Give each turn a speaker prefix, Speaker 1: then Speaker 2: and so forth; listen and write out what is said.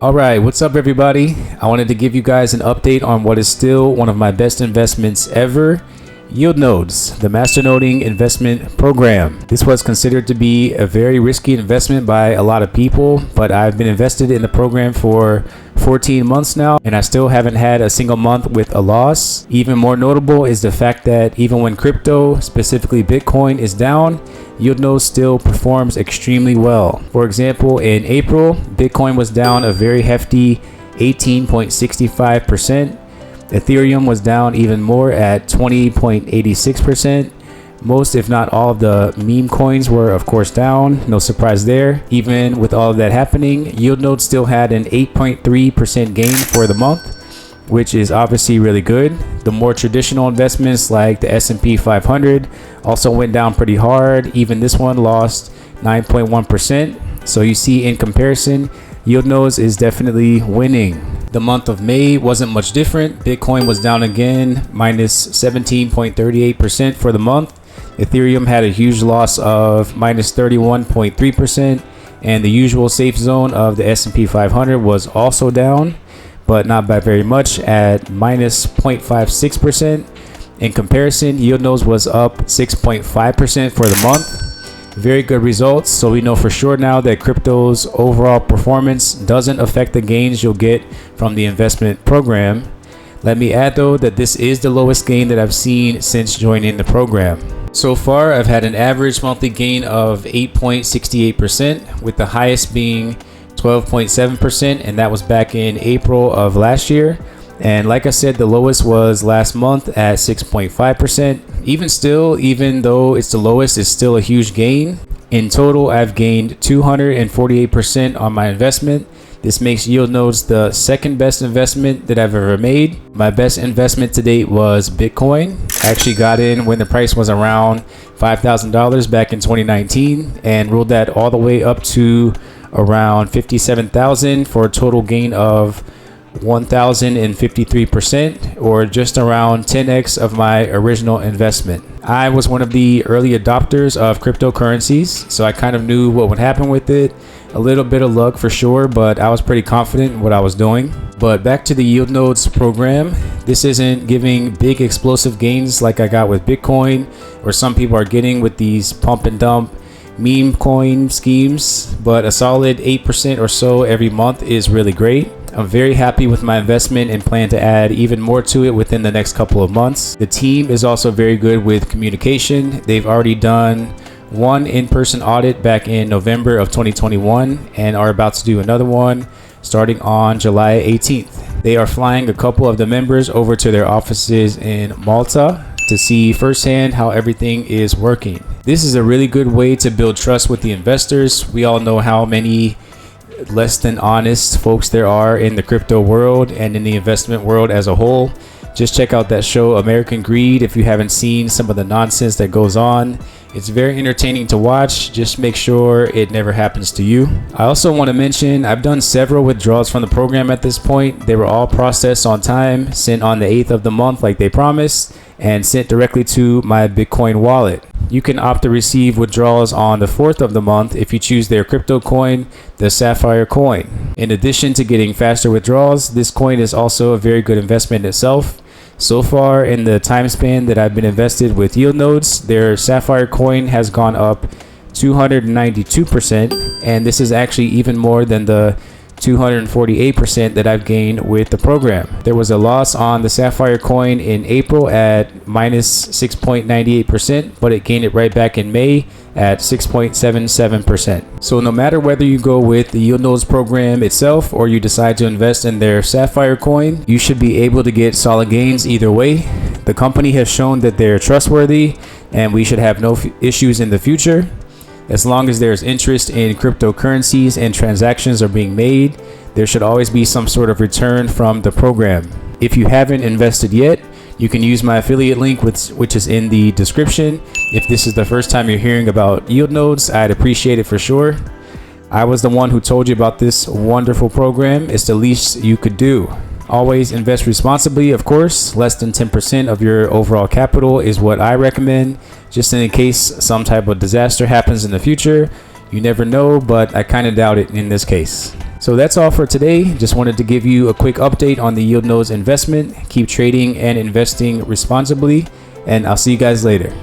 Speaker 1: Alright, what's up everybody? I wanted to give you guys an update on what is still one of my best investments ever, Yield Nodes, the masternoding investment program. This was considered to be a very risky investment by a lot of people, but I've been invested in the program for 14 months now, and I still haven't had a single month with a loss. Even more notable is the fact that even when crypto, specifically Bitcoin, is down, Yield Nodes still performs extremely well. For example, in April, Bitcoin was down a very hefty 18.65%. Ethereum was down even more at 20.86%. Most, if not all, of the meme coins were of course down. No surprise there. Even with all of that happening, Yield Nodes still had an 8.3% gain for the month, which is obviously really good. The more traditional investments like the S&P 500 also went down pretty hard. Even this one lost 9.1%. So you see, in comparison, Yield Nodes is definitely winning. The month of May wasn't much different. Bitcoin was down again, minus 17.38% for the month. Ethereum had a huge loss of minus 31.3%, and the usual safe zone of the S&P 500 was also down, but not by very much, at minus 0.56%. In comparison, Yield Nodes was up 6.5% for the month. Very good results. So we know for sure now that crypto's overall performance doesn't affect the gains you'll get from the investment program. Let me add though that this is the lowest gain that I've seen since joining the program. So far, I've had an average monthly gain of 8.68%, with the highest being 12.7%, and that was back in April of last year. And like I said, the lowest was last month at 6.5%. Even still, even though it's the lowest, it's still a huge gain. In total, I've gained 248% on my investment. This makes Yield Nodes the second best investment that I've ever made. My best investment to date was Bitcoin. I actually got in when the price was around $5,000 back in 2019 and rolled that all the way up to around 57,000 for a total gain of 1,053%, or just around 10x of my original investment. I was one of the early adopters of cryptocurrencies, so I kind of knew what would happen with it. A little bit of luck for sure, but I was pretty confident in what I was doing. But back to the Yield Nodes program, this isn't giving big explosive gains like I got with Bitcoin, or some people are getting with these pump and dump meme coin schemes, but a solid 8% or so every month is really great. I'm very happy with my investment and plan to add even more to it within the next couple of months. The team is also very good with communication. They've already done one in-person audit back in November of 2021 and are about to do another one starting on July 18th. They are flying a couple of the members over to their offices in Malta to see firsthand how everything is working. This is a really good way to build trust with the investors. We all know how many less than honest folks there are in the crypto world and in the investment world as a whole. Just check out that show American Greed if you haven't seen some of the nonsense that goes on. It's very entertaining to watch. Just make sure it never happens to you. I also want to mention I've done several withdrawals from the program at this point. They were all processed on time, sent on the 8th of the month like they promised, and sent directly to my Bitcoin wallet. You can opt to receive withdrawals on the 4th of the month if you choose their crypto coin, the Sapphire coin. In addition to getting faster withdrawals, this coin is also a very good investment itself. So far in the time span that I've been invested with Yield Nodes, their Sapphire coin has gone up 292%, and this is actually even more than the 248% that I've gained with the program. There was a loss on the Sapphire coin in April at minus 6.98%, but it gained it right back in May at 6.77%. So no matter whether you go with the Yield Nodes program itself or you decide to invest in their Sapphire coin, you should be able to get solid gains either way. The company has shown that they're trustworthy and we should have no issues in the future. As long as there's interest in cryptocurrencies and transactions are being made, there should always be some sort of return from the program. If you haven't invested yet, you can use my affiliate link, which is in the description. If this is the first time you're hearing about Yield Nodes, I'd appreciate it for sure. I was the one who told you about this wonderful program. It's the least you could do. Always invest responsibly, of course. Less than 10% of your overall capital is what I recommend, just in case some type of disaster happens in the future. You never know, but I kind of doubt it in this case. So that's all for today. Just wanted to give you a quick update on the Yield Nodes investment. Keep trading and investing responsibly, and I'll see you guys later.